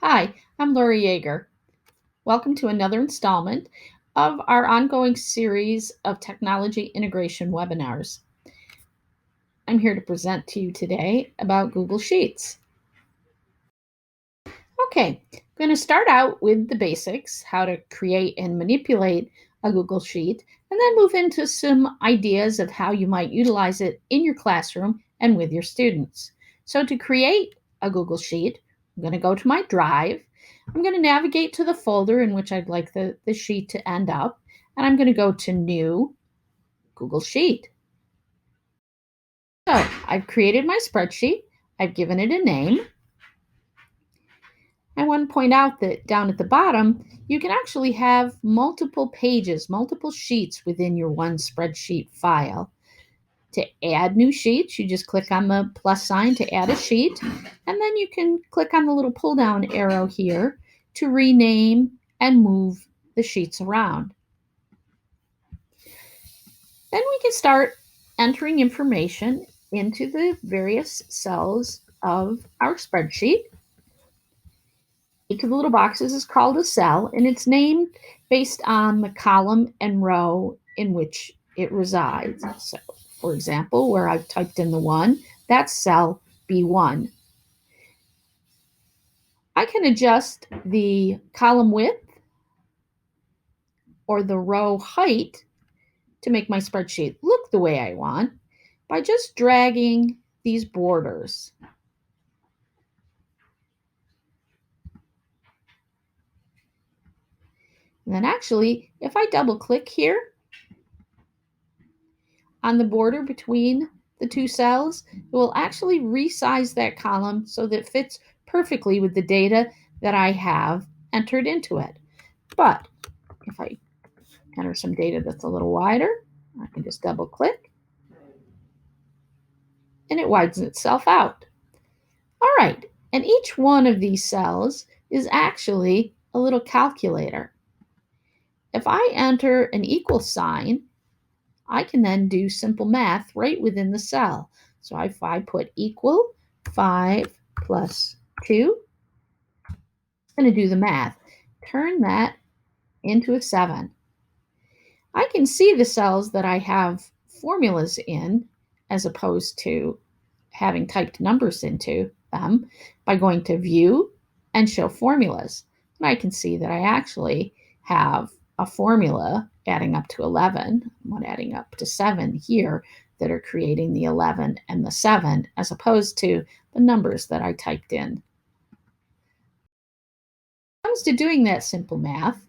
Hi, I'm Lori Yeager. Welcome to another installment of our ongoing series of technology integration webinars. I'm here to present to you today about Google Sheets. Okay, I'm going to start out with the basics, how to create and manipulate a Google Sheet, and then move into some ideas of how you might utilize it in your classroom and with your students. So to create a Google Sheet, I'm going to go to my Drive. I'm going to navigate to the folder in which I'd like the sheet to end up, and I'm going to go to New, Google Sheet. So I've created my spreadsheet. I've given it a name. I want to point out that down at the bottom, you can actually have multiple pages, multiple sheets within your one spreadsheet file. To add new sheets, you just click on the plus sign to add a sheet, and then you can click on the little pull-down arrow here to rename and move the sheets around. Then we can start entering information into the various cells of our spreadsheet. Each of the little boxes is called a cell, and it's named based on the column and row in which it resides. So, for example, where I've typed in the 1, that's cell B1. I can adjust the column width or the row height to make my spreadsheet look the way I want by just dragging these borders. And then actually, if I double click here on the border between the two cells, it will actually resize that column so that it fits perfectly with the data that I have entered into it. But if I enter some data that's a little wider, I can just double click and it widens itself out. All right, and each one of these cells is actually a little calculator. If I enter an equal sign, I can then do simple math right within the cell. So if I put equal 5 plus 2, it's going to do the math. Turn that into a 7. I can see the cells that I have formulas in as opposed to having typed numbers into them by going to View and Show Formulas. And I can see that I actually have a formula adding up to 11, one adding up to 7 here that are creating the 11 and the 7 as opposed to the numbers that I typed in. When it comes to doing that simple math,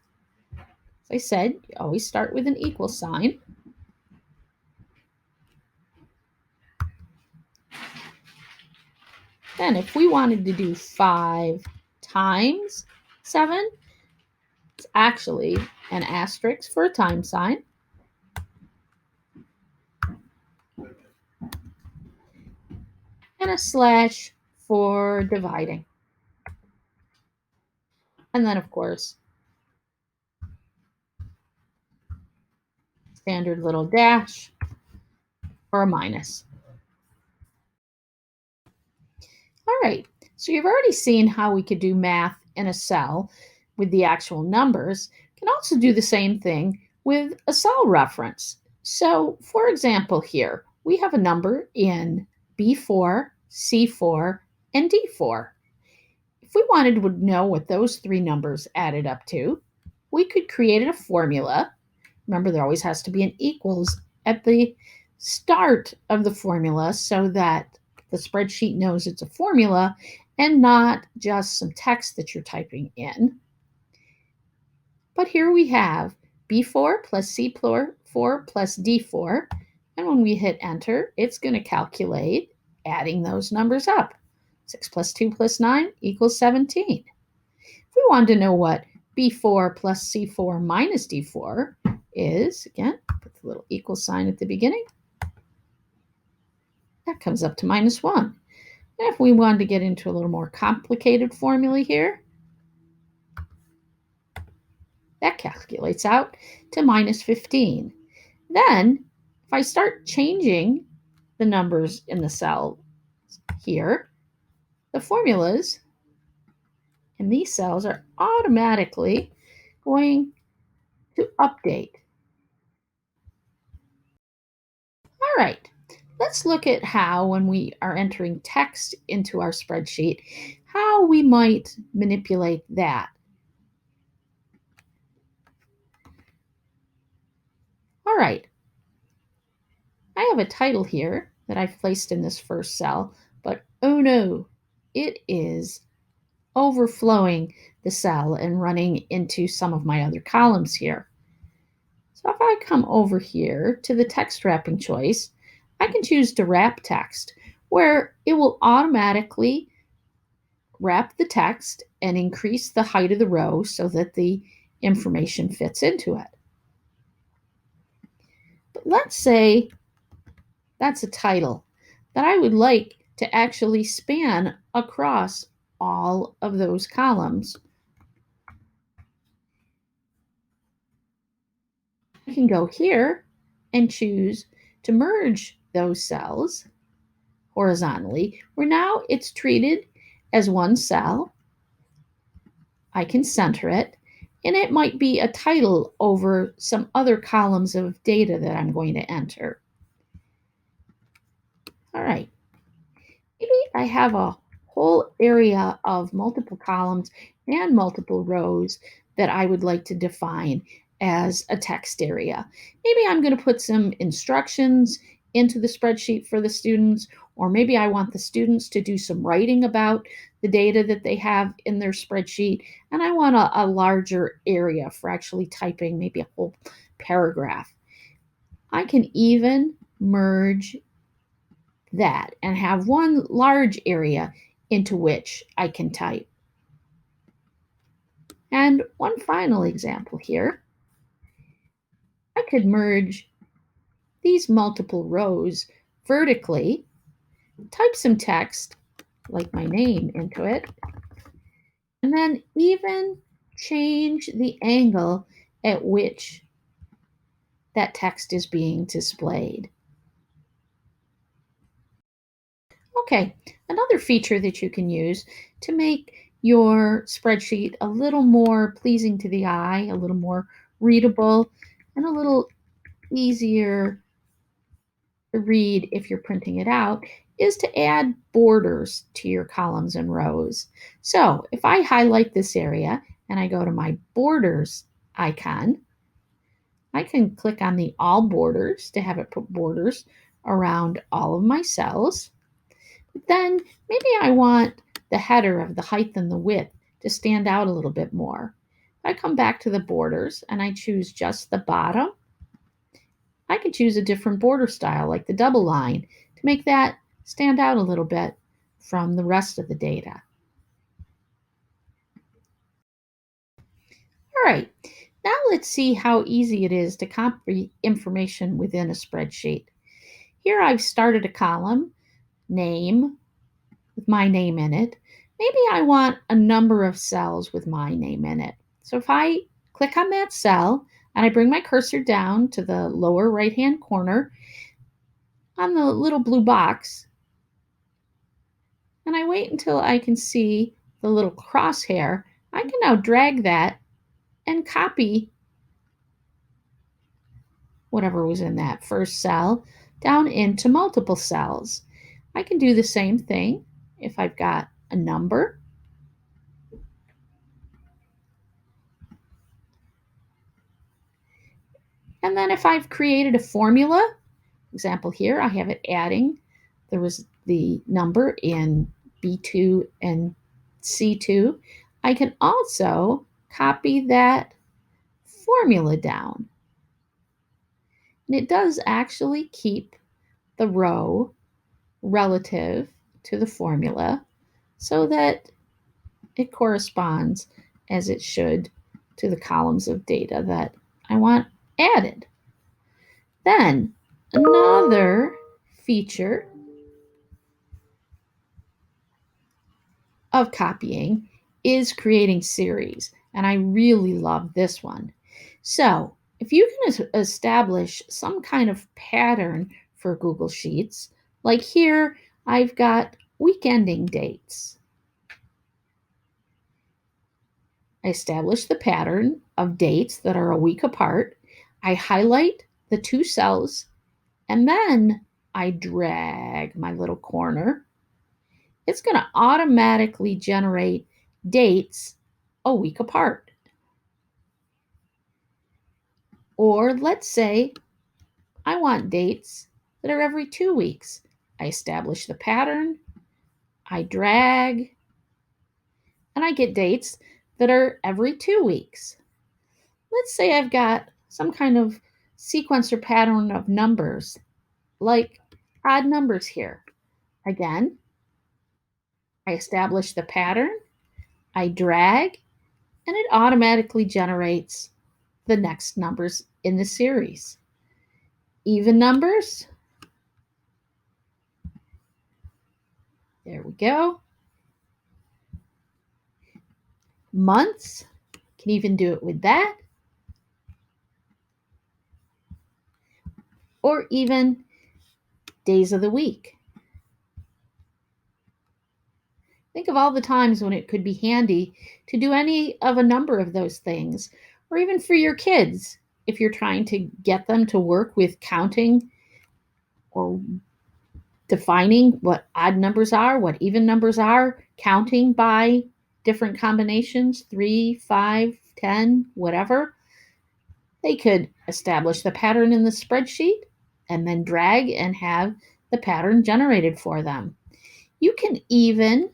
as I said, you always start with an equal sign. Then if we wanted to do 5 times 7, it's actually an asterisk for a time sign. And a slash for dividing. And then, of course, standard little dash or a minus. All right, so you've already seen how we could do math in a cell with the actual numbers. You can also do the same thing with a cell reference. So, for example, here we have a number in B4, C4, and D4. If we wanted to know what those three numbers added up to, we could create a formula. Remember, there always has to be an equals at the start of the formula so that the spreadsheet knows it's a formula and not just some text that you're typing in. But here we have B4 plus C4 plus D4. And when we hit enter, it's going to calculate adding those numbers up. 6 plus 2 plus 9 equals 17. If we wanted to know what B4 plus C4 minus D4 is, again, put the little equal sign at the beginning, that comes up to minus 1. And if we wanted to get into a little more complicated formula here, that calculates out to minus 15. Then, if I start changing the numbers in the cell here, the formulas And these cells are automatically going to update. All right, let's look at how, when we are entering text into our spreadsheet, how we might manipulate that. All right, I have a title here that I've placed in this first cell, but oh no, it is overflowing the cell and running into some of my other columns here. So if I come over here to the text wrapping choice, I can choose to wrap text, where it will automatically wrap the text and increase the height of the row so that the information fits into it. But let's say that's a title that I would like to actually span across all of those columns. I can go here and choose to merge those cells horizontally, where now it's treated as one cell. I can center it, and it might be a title over some other columns of data that I'm going to enter. All right, maybe I have a whole area of multiple columns and multiple rows that I would like to define as a text area. Maybe I'm going to put some instructions into the spreadsheet for the students, or maybe I want the students to do some writing about the data that they have in their spreadsheet, and I want a larger area for actually typing maybe a whole paragraph. I can even merge that and have one large area into which I can type. And one final example here, I could merge these multiple rows vertically, type some text like my name into it, and then even change the angle at which that text is being displayed. Okay, another feature that you can use to make your spreadsheet a little more pleasing to the eye, a little more readable, and a little easier to read if you're printing it out is to add borders to your columns and rows. So if I highlight this area and I go to my borders icon, I can click on the all borders to have it put borders around all of my cells. But then maybe I want the header of the height and the width to stand out a little bit more. If I come back to the borders and I choose just the bottom, I can choose a different border style like the double line to make that stand out a little bit from the rest of the data. All right, now let's see how easy it is to copy information within a spreadsheet. Here I've started a column, name, with my name in it. Maybe I want a number of cells with my name in it. So if I click on that cell and I bring my cursor down to the lower right-hand corner on the little blue box, and I wait until I can see the little crosshair, I can now drag that and copy whatever was in that first cell down into multiple cells. I can do the same thing if I've got a number. And then if I've created a formula, example here, I have it adding, there was the number in B2 and C2. I can also copy that formula down. And it does actually keep the row relative to the formula so that it corresponds as it should to the columns of data that I want added. Then another feature of copying is creating series, and I really love this one. So if you can establish some kind of pattern for Google Sheets, like here I've got week ending dates. I establish the pattern of dates that are a week apart. I highlight the two cells, and then I drag my little corner. It's going to automatically generate dates a week apart. Or let's say I want dates that are every 2 weeks. I establish the pattern, I drag, and I get dates that are every 2 weeks. Let's say I've got some kind of sequence or pattern of numbers, like odd numbers here. Again, I establish the pattern, I drag, and it automatically generates the next numbers in the series. Even numbers, there we go. Months, can even do it with that. Or even days of the week. Think of all the times when it could be handy to do any of a number of those things, or even for your kids, if you're trying to get them to work with counting or defining what odd numbers are, what even numbers are, counting by different combinations 3, 5, 10, whatever. They could establish the pattern in the spreadsheet and then drag and have the pattern generated for them. You can even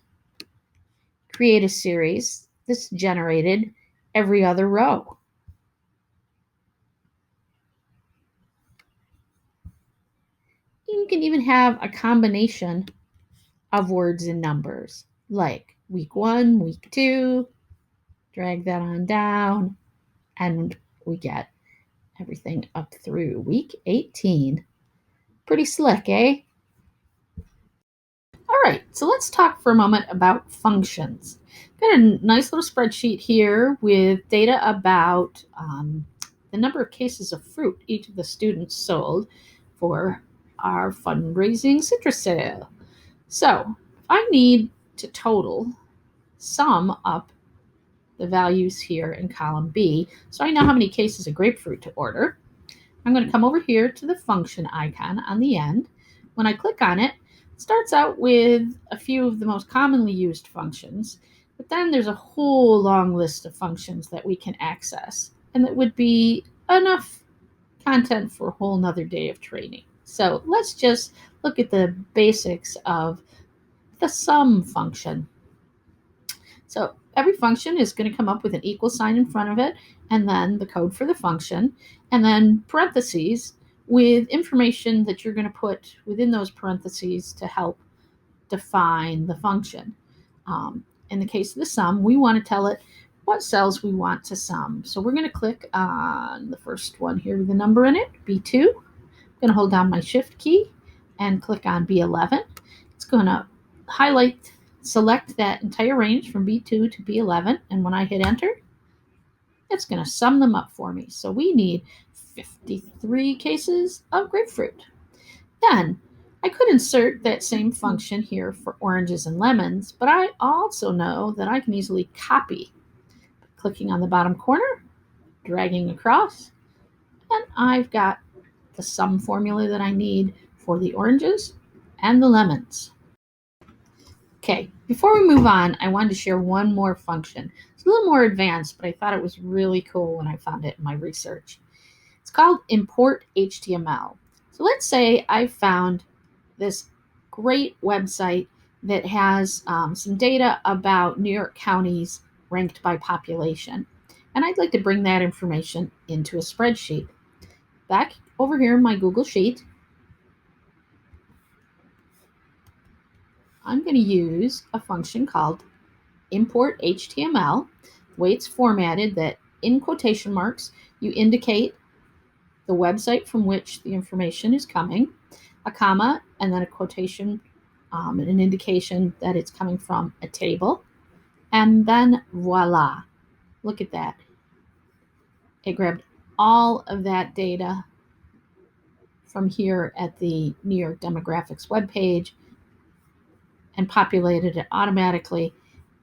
create a series that's generated every other row. You can even have a combination of words and numbers, like week 1, week 2, drag that on down, and we get everything up through week 18. Pretty slick, eh? All right, so let's talk for a moment about functions. Got a nice little spreadsheet here with data about the number of cases of fruit each of the students sold for our fundraising citrus sale. So I need to sum up the values here in column B, so I know how many cases of grapefruit to order. I'm going to come over here to the function icon on the end. When I click on it, it starts out with a few of the most commonly used functions, but then there's a whole long list of functions that we can access, and that would be enough content for a whole nother day of training. So let's just look at the basics of the sum function. So every function is going to come up with an equal sign in front of it, and then the code for the function, and then parentheses with information that you're going to put within those parentheses to help define the function. In the case of the sum, we want to tell it what cells we want to sum. So we're going to click on the first one here with the number in it, B2. I'm going to hold down my Shift key and click on B11. It's going to select that entire range from B2 to B11, and when I hit enter, it's going to sum them up for me. So we need 53 cases of grapefruit. Then I could insert that same function here for oranges and lemons, but I also know that I can easily copy. Clicking on the bottom corner, dragging across, and I've got the sum formula that I need for the oranges and the lemons. Okay, before we move on, I wanted to share one more function. It's a little more advanced, but I thought it was really cool when I found it in my research. It's called Import HTML. So let's say I found this great website that has some data about New York counties ranked by population. And I'd like to bring that information into a spreadsheet. Back over here in my Google Sheet, I'm going to use a function called import HTML. The way it's formatted, that in quotation marks, you indicate the website from which the information is coming, a comma, and then a quotation, and an indication that it's coming from a table. And then voila, look at that. It grabbed all of that data from here at the New York Demographics webpage and populated it automatically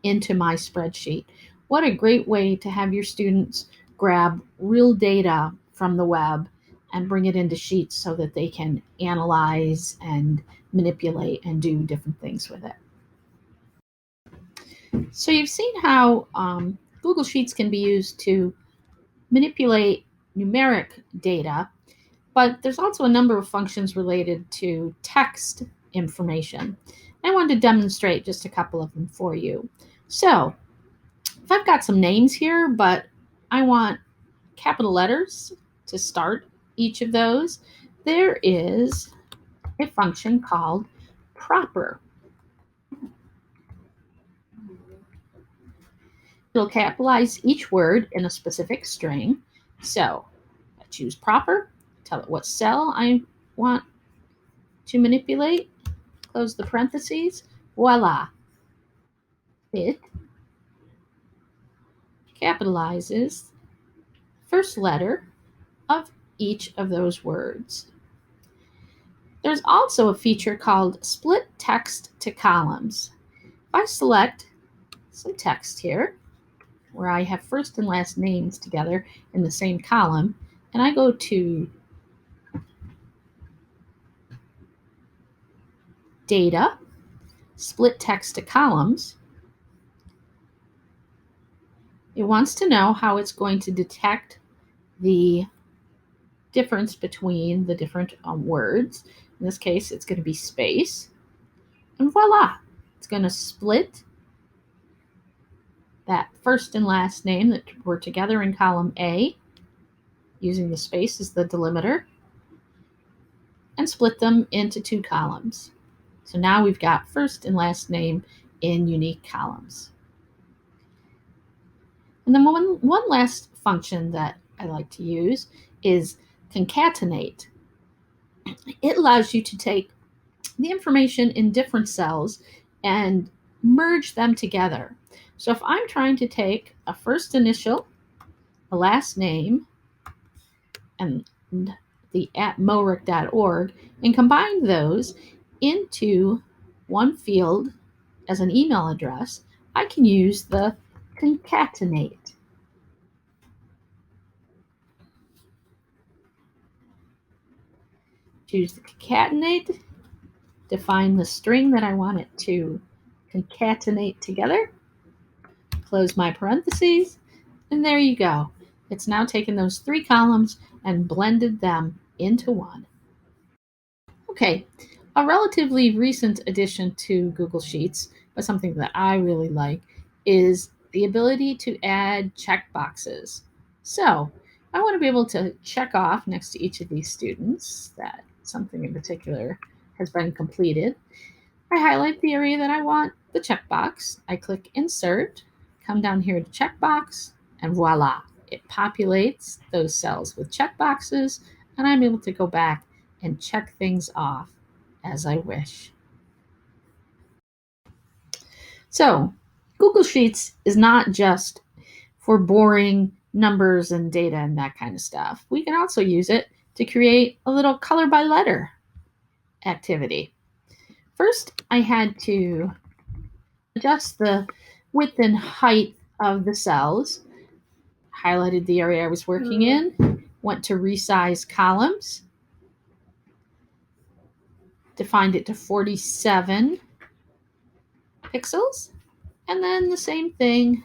into my spreadsheet. what a great way to have your students grab real data from the web and bring it into Sheets so that they can analyze and manipulate and do different things with it. So you've seen how Google Sheets can be used to manipulate numeric data, but there's also a number of functions related to text information. I wanted to demonstrate just a couple of them for you. So if I've got some names here, but I want capital letters to start each of those, there is a function called proper. It'll capitalize each word in a specific string. So I choose proper, tell it what cell I want to manipulate, close the parentheses, voila. It capitalizes first letter of each of those words. There's also a feature called split text to columns. If I select some text here, where I have first and last names together in the same column, and I go to Data, Split Text to Columns, it wants to know how it's going to detect the difference between the different words. In this case, it's going to be space. And voila, it's going to split that first and last name that were together in column A, using the space as the delimiter, and split them into two columns. So now we've got first and last name in unique columns. And then one last function that I like to use is concatenate. It allows you to take the information in different cells and merge them together. So if I'm trying to take a first initial, a last name, and the at MORIC.org and combine those into one field as an email address, I can use the concatenate. Choose the concatenate, define the string that I want it to concatenate together, close my parentheses, and there you go. It's now taken those three columns and blended them into one. Okay, a relatively recent addition to Google Sheets, but something that I really like, is the ability to add checkboxes. So I want to be able to check off next to each of these students that something in particular has been completed. I highlight the area that I want the checkbox. I click Insert, come down here to Checkbox, and voila, it populates those cells with checkboxes, and I'm able to go back and check things off as I wish. So, Google Sheets is not just for boring numbers and data and that kind of stuff. We can also use it to create a little color by letter activity. First, I had to adjust the width and height of the cells, highlighted the area I was working in, went to resize columns, defined it to 47 pixels, and then the same thing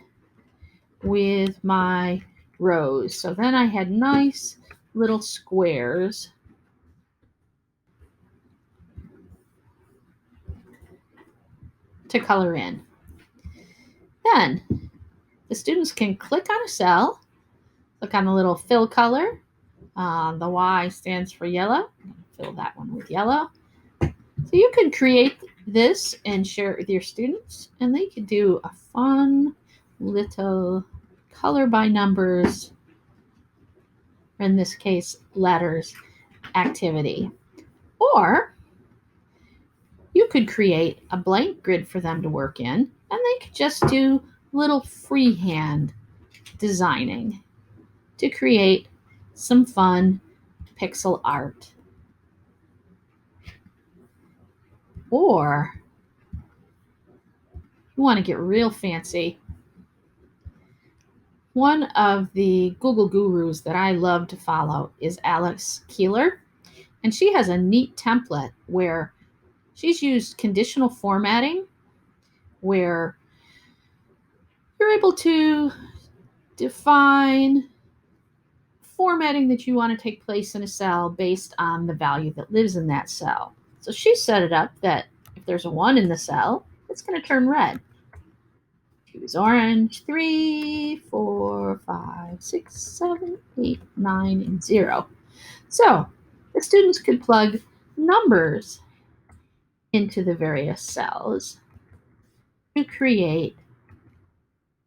with my rows. So then I had nice little squares to color in. Then the students can click on a cell, click on the little fill color. The Y stands for yellow. Fill that one with yellow. So you can create this and share it with your students, and they can do a fun little color by numbers, in this case, letters activity. Or you could create a blank grid for them to work in, and they could just do little freehand designing to create some fun pixel art. Or you want to get real fancy, One of the Google gurus that I love to follow is Alex Keeler, and she has a neat template where she's used conditional formatting, where you're able to define formatting that you want to take place in a cell based on the value that lives in that cell. So she set it up that if there's a 1 in the cell, it's going to turn red. 2 is orange, 3, 4, 5, 6, 7, 8, 9, and 0. So the students could plug numbers into the various cells to create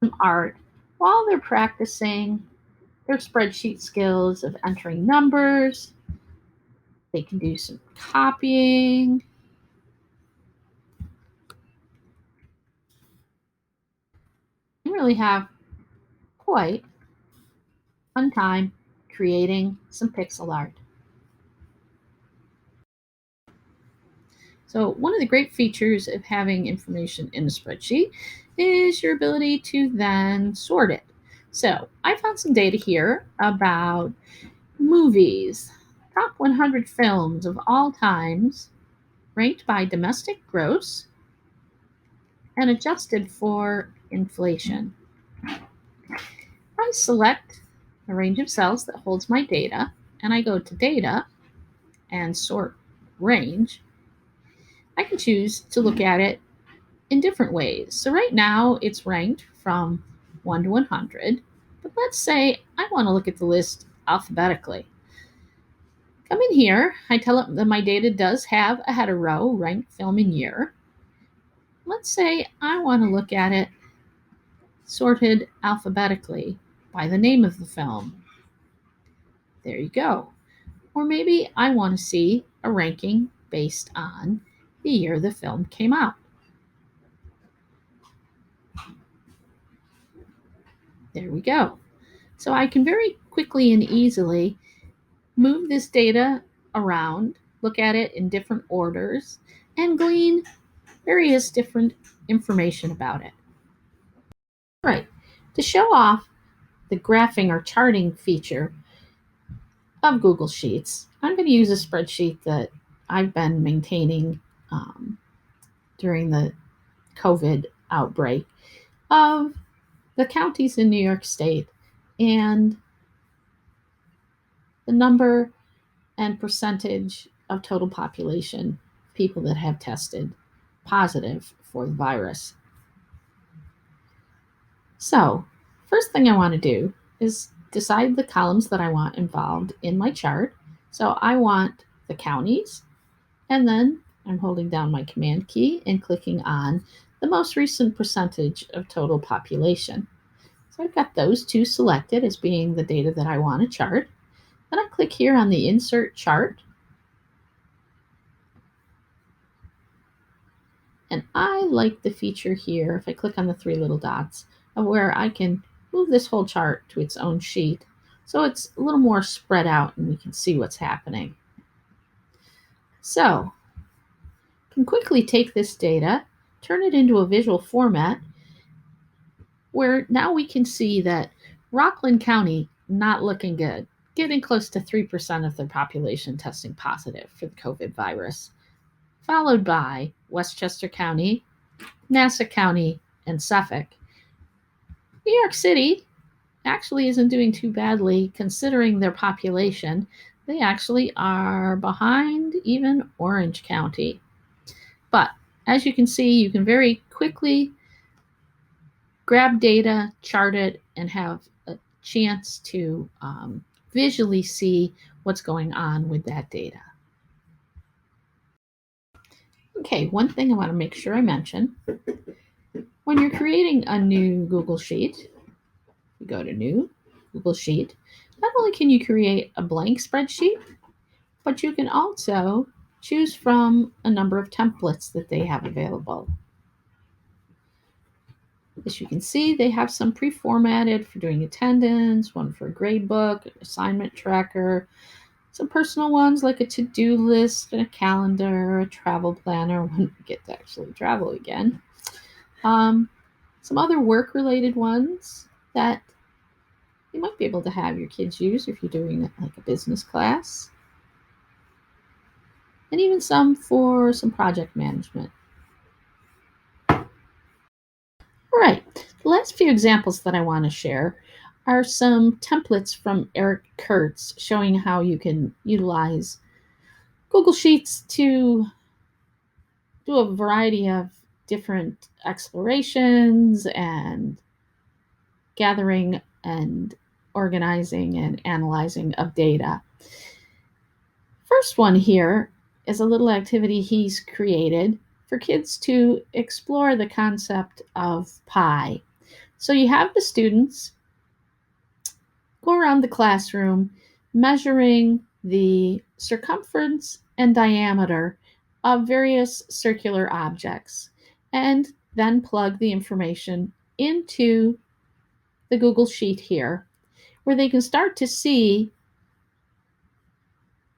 some art while they're practicing their spreadsheet skills of entering numbers. They can do some copying. And really have quite a fun time creating some pixel art. So one of the great features of having information in a spreadsheet is your ability to then sort it. So I found some data here about movies, top 100 films of all times, ranked by domestic gross and adjusted for inflation. I select a range of cells that holds my data, and I go to Data and Sort Range. I can choose to look at it in different ways. So right now it's ranked from 1 to 100, but let's say I want to look at the list alphabetically. Come in here, I tell it that my data does have a header row ranked film and year. Let's say I want to look at it sorted alphabetically by the name of the film. There you go. Or maybe I want to see a ranking based on the year the film came out. There we go. So I can very quickly and easily move this data around, look at it in different orders, and glean various different information about it. Right. To show off the graphing or charting feature of Google Sheets, I'm going to use a spreadsheet that I've been maintaining during the COVID outbreak of the counties in New York State and the number and percentage of total population people that have tested positive for the virus. So, first thing I want to do is decide the columns that I want involved in my chart. So I want the counties, and then I'm holding down my command key and clicking on the most recent percentage of total population. So I've got those two selected as being the data that I want to chart. Then I click here on the Insert Chart. And I like the feature here, if I click on the three little dots, of where I can move this whole chart to its own sheet. So it's a little more spread out and we can see what's happening. So I can quickly take this data, turn it into a visual format, where now we can see that Rockland County not looking good, getting close to 3% of their population testing positive for the COVID virus, followed by Westchester County, Nassau County, and Suffolk. New York City actually isn't doing too badly considering their population. They actually are behind even Orange County. But as you can see, you can very quickly grab data, chart it, and have a chance to visually see what's going on with that data. Okay, one thing I want to make sure I mention, when you're creating a new Google Sheet, you go to New, Google Sheet, not only can you create a blank spreadsheet, but you can also choose from a number of templates that they have available. As you can see, they have some pre-formatted for doing attendance, one for a grade book, assignment tracker, some personal ones like a to-do list, and a calendar, a travel planner when we get to actually travel again. Some other work-related ones that you might be able to have your kids use if you're doing it like a business class, and even some for some project management. All right, the last few examples that I want to share are some templates from Eric Kurtz showing how you can utilize Google Sheets to do a variety of different explorations and gathering and organizing and analyzing of data. First one here is a little activity he's created for kids to explore the concept of pi. So you have the students go around the classroom measuring the circumference and diameter of various circular objects and then plug the information into the Google Sheet here, where they can start to see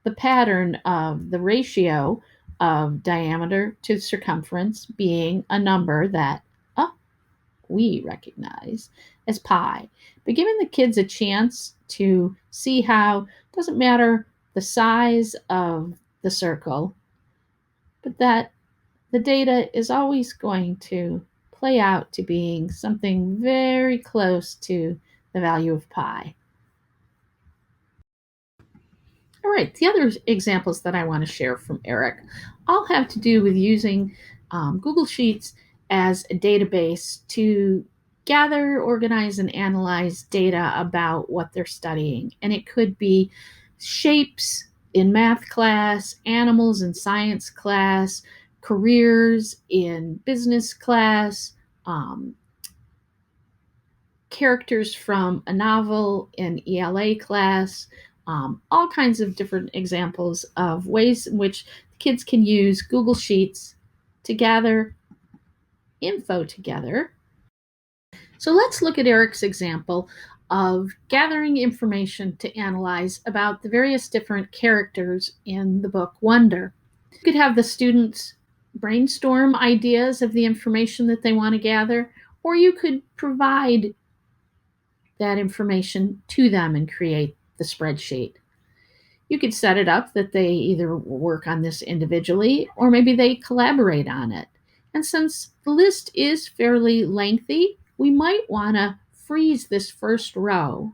the pattern of the ratio of diameter to circumference being a number that we recognize as pi. But giving the kids a chance to see how it doesn't matter the size of the circle, but that the data is always going to play out to being something very close to the value of pi. All right, the other examples that I want to share from Eric all have to do with using Google Sheets as a database to gather, organize, and analyze data about what they're studying. And it could be shapes in math class, animals in science class, careers in business class, characters from a novel in ELA class, all kinds of different examples of ways in which kids can use Google Sheets to gather info together. So let's look at Eric's example of gathering information to analyze about the various different characters in the book Wonder. You could have the students brainstorm ideas of the information that they want to gather, or you could provide that information to them and create the spreadsheet. You could set it up that they either work on this individually or maybe they collaborate on it. And since the list is fairly lengthy, we might want to freeze this first row,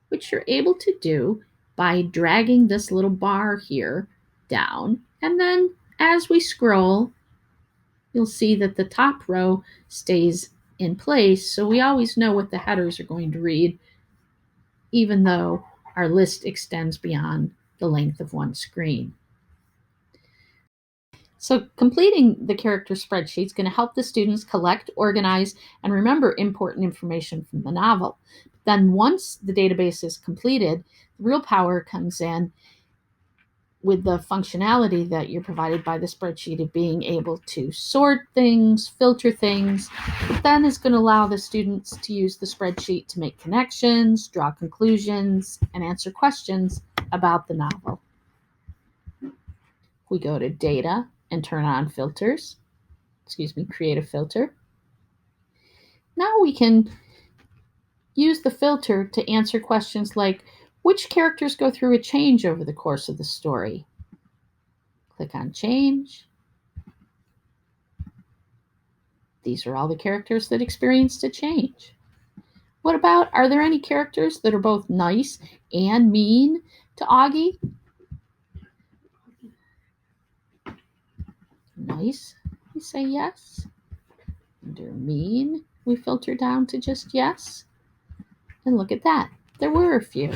which you're able to do by dragging this little bar here down. And then as we scroll, you'll see that the top row stays in place, so we always know what the headers are going to read, even though our list extends beyond the length of one screen. So completing the character spreadsheet is going to help the students collect, organize, and remember important information from the novel. Then once the database is completed, the real power comes in with the functionality that you're provided by the spreadsheet of being able to sort things, filter things. But then it's going to allow the students to use the spreadsheet to make connections, draw conclusions, and answer questions about the novel. We go to Data and turn on Filters. Create a filter. Now we can use the filter to answer questions like, which characters go through a change over the course of the story? Click on Change. These are all the characters that experienced a change. What about, are there any characters that are both nice and mean to Augie? Nice, we say yes. Under mean, we filter down to just yes. And look at that, there were a few.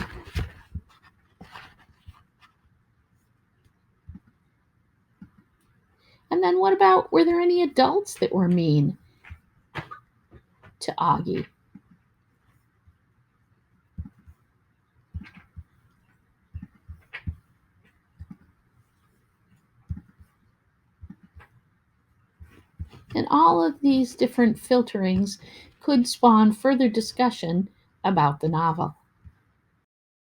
And then what about, were there any adults that were mean to Augie? And all of these different filterings could spawn further discussion about the novel.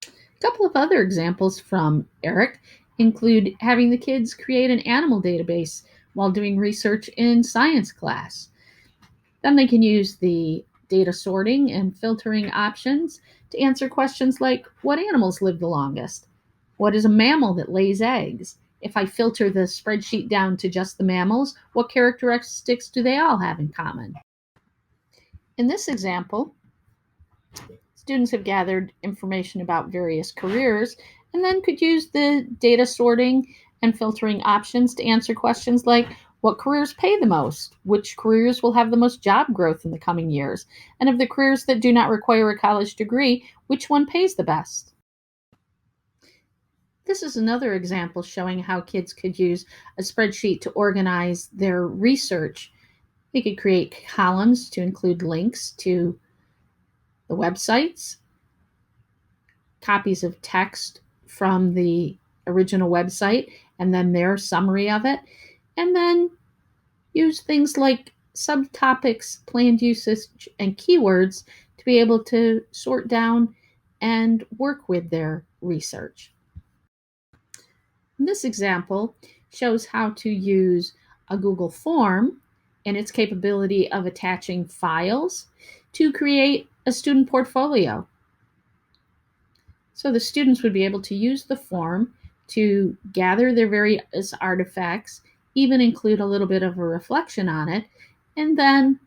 A couple of other examples from Eric include having the kids create an animal database while doing research in science class. Then they can use the data sorting and filtering options to answer questions like what animals live the longest? What is a mammal that lays eggs? If I filter the spreadsheet down to just the mammals, what characteristics do they all have in common? In this example, students have gathered information about various careers and then could use the data sorting and filtering options to answer questions like what careers pay the most, which careers will have the most job growth in the coming years, and of the careers that do not require a college degree, which one pays the best? This is another example showing how kids could use a spreadsheet to organize their research. They could create columns to include links to the websites, copies of text from the original website, and then their summary of it, and then use things like subtopics, planned usage, and keywords to be able to sort down and work with their research. This example shows how to use a Google form and its capability of attaching files to create a student portfolio. So the students would be able to use the form to gather their various artifacts, even include a little bit of a reflection on it, and then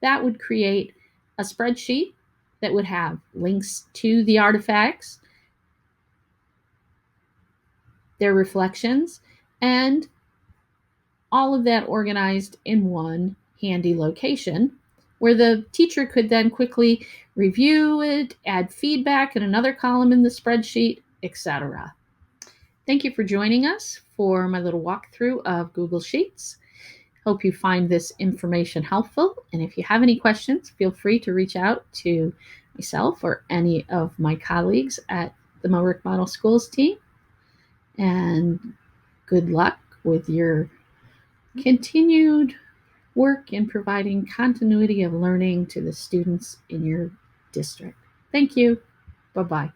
that would create a spreadsheet that would have links to the artifacts, their reflections, and all of that organized in one handy location where the teacher could then quickly review it, add feedback in another column in the spreadsheet, etc. Thank you for joining us for my little walkthrough of Google Sheets. Hope you find this information helpful. And if you have any questions, feel free to reach out to myself or any of my colleagues at the MORIC Model Schools team. And good luck with your continued work in providing continuity of learning to the students in your district. Thank you. Bye-bye.